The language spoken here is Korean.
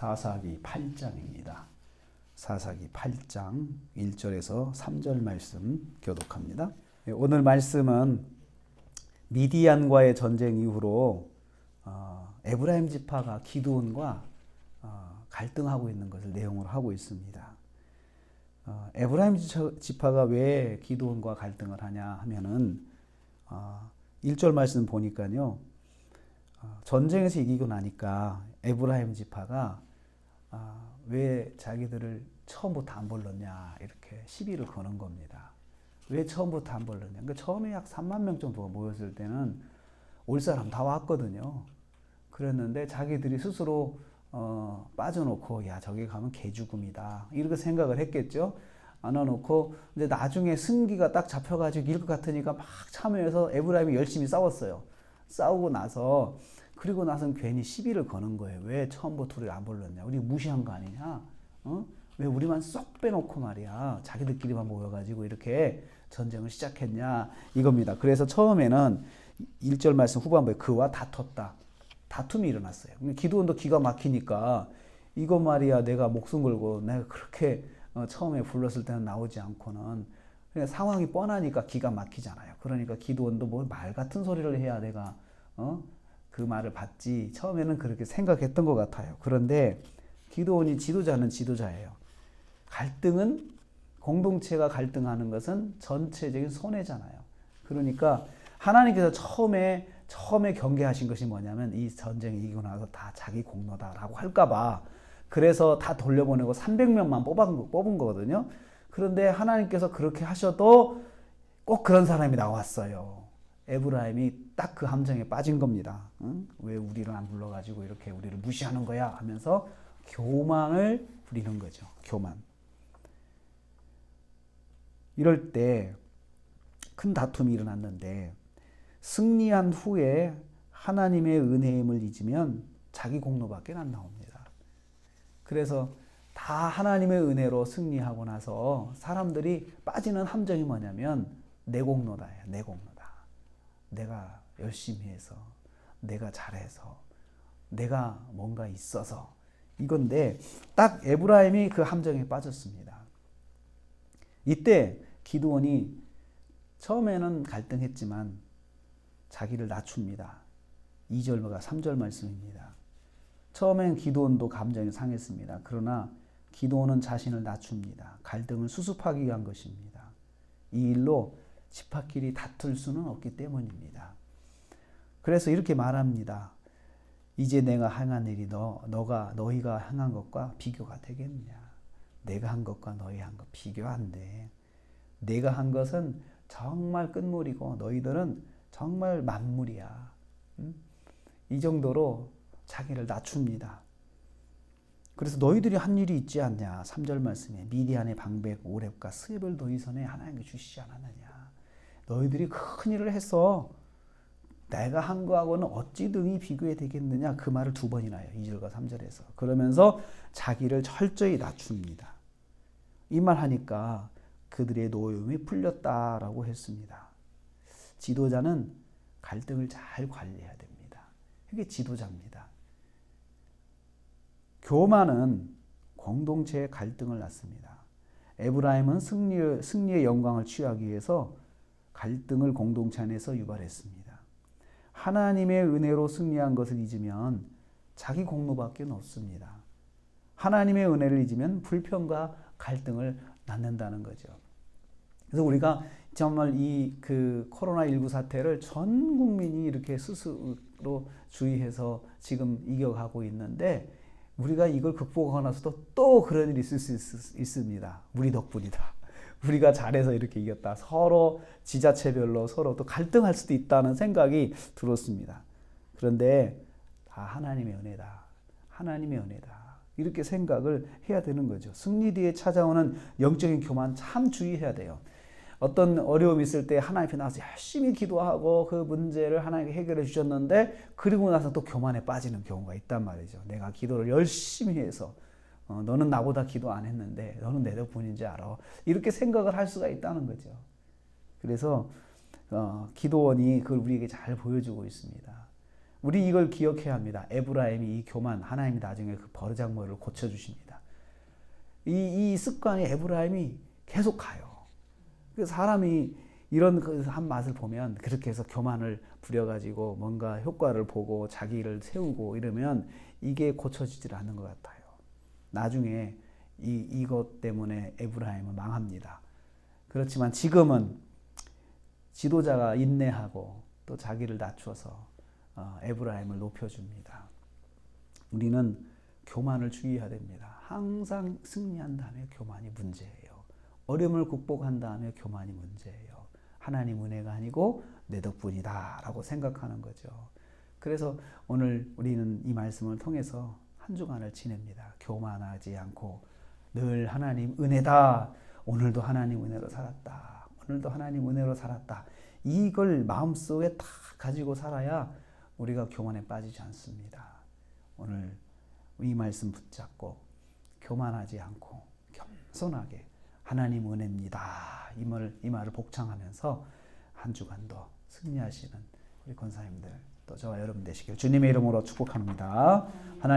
사사기 8장입니다. 사사기 8장 1절에서 3절 말씀 교독합니다. 오늘 말씀은 미디안과의 전쟁 이후로 에브라임 지파가 기드온과 갈등하고 있는 것을 내용으로 하고 있습니다. 에브라임 지파가 왜 기드온과 갈등을 하냐 하면은 1절 말씀 보니까요. 전쟁에서 이기고 나니까 에브라임 지파가 왜 자기들을 처음부터 안 불렀냐 이렇게 시비를 거는 겁니다. 왜 처음부터 안 불렀냐. 그러니까 처음에 약 3만 명 정도가 모였을 때는 올 사람 다 왔거든요. 그랬는데 자기들이 스스로 빠져놓고 야 저기 가면 개죽음이다 이렇게 생각을 했겠죠. 안 와놓고 이제 나중에 승기가 딱 잡혀가지고 이길 것 같으니까 막 참여해서 에브라임이 열심히 싸웠어요. 싸우고 나서 그리고 나서는 괜히 시비를 거는 거예요. 왜 처음부터 우리를 안 불렀냐. 우리 무시한 거 아니냐. 왜 우리만 쏙 빼놓고 말이야. 자기들끼리만 모여가지고 이렇게 전쟁을 시작했냐 이겁니다. 그래서 처음에는 1절 말씀 후반부에 그와 다퉜다. 다툼이 일어났어요. 기드온도 기가 막히니까 이거 말이야 내가 목숨 걸고 내가 그렇게 처음에 불렀을 때는 나오지 않고는 그냥 상황이 뻔하니까 기가 막히잖아요. 그러니까 기드온도 뭐 말 같은 소리를 해야 내가 그 말을 받지 처음에는 그렇게 생각했던 것 같아요. 그런데 기드온이 지도자는 지도자예요. 갈등은 공동체가 갈등하는 것은 전체적인 손해잖아요. 그러니까 하나님께서 처음에 경계하신 것이 뭐냐면 이 전쟁이 이기고 나서 다 자기 공로다라고 할까봐 그래서 다 돌려보내고 300명만 뽑은 거거든요. 그런데 하나님께서 그렇게 하셔도 꼭 그런 사람이 나왔어요. 에브라임이 딱 그 함정에 빠진 겁니다. 왜 우리를 안 불러가지고 이렇게 우리를 무시하는 거야 하면서 교만을 부리는 거죠. 교만. 이럴 때 큰 다툼이 일어났는데 승리한 후에 하나님의 은혜임을 잊으면 자기 공로밖에 안 나옵니다. 그래서 다 하나님의 은혜로 승리하고 나서 사람들이 빠지는 함정이 뭐냐면 내 공로다예요. 내 공로다. 내가 열심히 해서 내가 잘해서 내가 뭔가 있어서 이건데 딱 에브라임이 그 함정에 빠졌습니다. 이때 기드온이 처음에는 갈등했지만 자기를 낮춥니다. 2절과 3절 말씀입니다. 처음엔 기드온도 감정이 상했습니다. 그러나 기드온은 자신을 낮춥니다. 갈등을 수습하기 위한 것입니다. 이 일로 지파끼리 다툴 수는 없기 때문입니다. 그래서 이렇게 말합니다. 이제 내가 행한 일이 너희가 행한 것과 비교가 되겠느냐. 내가 한 것과 너희 한 것 비교 안 돼. 내가 한 것은 정말 끝물이고 너희들은 정말 만물이야. 이 정도로 자기를 낮춥니다. 그래서 너희들이 한 일이 있지 않냐. 3절 말씀에 미디안의 방백, 오렙과 스웹을 너희 손에 하나님께 주시지 않았느냐. 너희들이 큰 일을 했어. 내가 한 거하고는 어찌 등이 비교해 되겠느냐. 그 말을 2번이나 해요. 2절과 3절에서. 그러면서 자기를 철저히 낮춥니다. 이 말 하니까 그들의 노여움이 풀렸다라고 했습니다. 지도자는 갈등을 잘 관리해야 됩니다. 이게 지도자입니다. 교만은 공동체의 갈등을 낳습니다. 에브라임은 승리의 영광을 취하기 위해서 갈등을 공동체 안에서 유발했습니다. 하나님의 은혜로 승리한 것을 잊으면 자기 공로밖에 없습니다. 하나님의 은혜를 잊으면 불평과 갈등을 낳는다는 거죠. 그래서 우리가 정말 이 코로나19 사태를 전 국민이 이렇게 스스로 주의해서 지금 이겨가고 있는데 우리가 이걸 극복하고 나서도 또 그런 일이 있을 수 있습니다. 우리 덕분이다. 우리가 잘해서 이렇게 이겼다. 서로 지자체별로 서로 또 갈등할 수도 있다는 생각이 들었습니다. 그런데 다 하나님의 은혜다. 하나님의 은혜다. 이렇게 생각을 해야 되는 거죠. 승리 뒤에 찾아오는 영적인 교만 참 주의해야 돼요. 어떤 어려움이 있을 때 하나님 앞에 나와서 열심히 기도하고 그 문제를 하나님께 해결해 주셨는데 그리고 나서 또 교만에 빠지는 경우가 있단 말이죠. 내가 기도를 열심히 해서 너는 나보다 기도 안 했는데 너는 내 덕분인지 알아. 이렇게 생각을 할 수가 있다는 거죠. 그래서 기도원이 그걸 우리에게 잘 보여주고 있습니다. 우리 이걸 기억해야 합니다. 에브라임이 이 교만, 하나님이 나중에 그 버르장머리를 고쳐주십니다. 이 습관이 에브라임이 계속 가요. 그 사람이 이런 한 맛을 보면 그렇게 해서 교만을 부려가지고 뭔가 효과를 보고 자기를 세우고 이러면 이게 고쳐지질 않는 것 같아요. 나중에 이것 때문에 에브라임은 망합니다. 그렇지만 지금은 지도자가 인내하고 또 자기를 낮춰서 에브라임을 높여줍니다. 우리는 교만을 주의해야 됩니다. 항상 승리한 다음에 교만이 문제예요. 어려움을 극복한 다음에 교만이 문제예요. 하나님 은혜가 아니고 내 덕분이다 라고 생각하는 거죠. 그래서 오늘 우리는 이 말씀을 통해서 한 주간을 지냅니다. 교만하지 않고 늘 하나님 은혜다. 오늘도 하나님 은혜로 살았다. 오늘도 하나님 은혜로 살았다. 이걸 마음속에 다 가지고 살아야 우리가 교만에 빠지지 않습니다. 오늘 이 말씀 붙잡고 교만하지 않고 겸손하게 하나님 은혜입니다. 이 말을 복창하면서 한 주간도 승리하시는 우리 권사님들 또 저와 여러분 되시길 주님의 이름으로 축복합니다. 하나님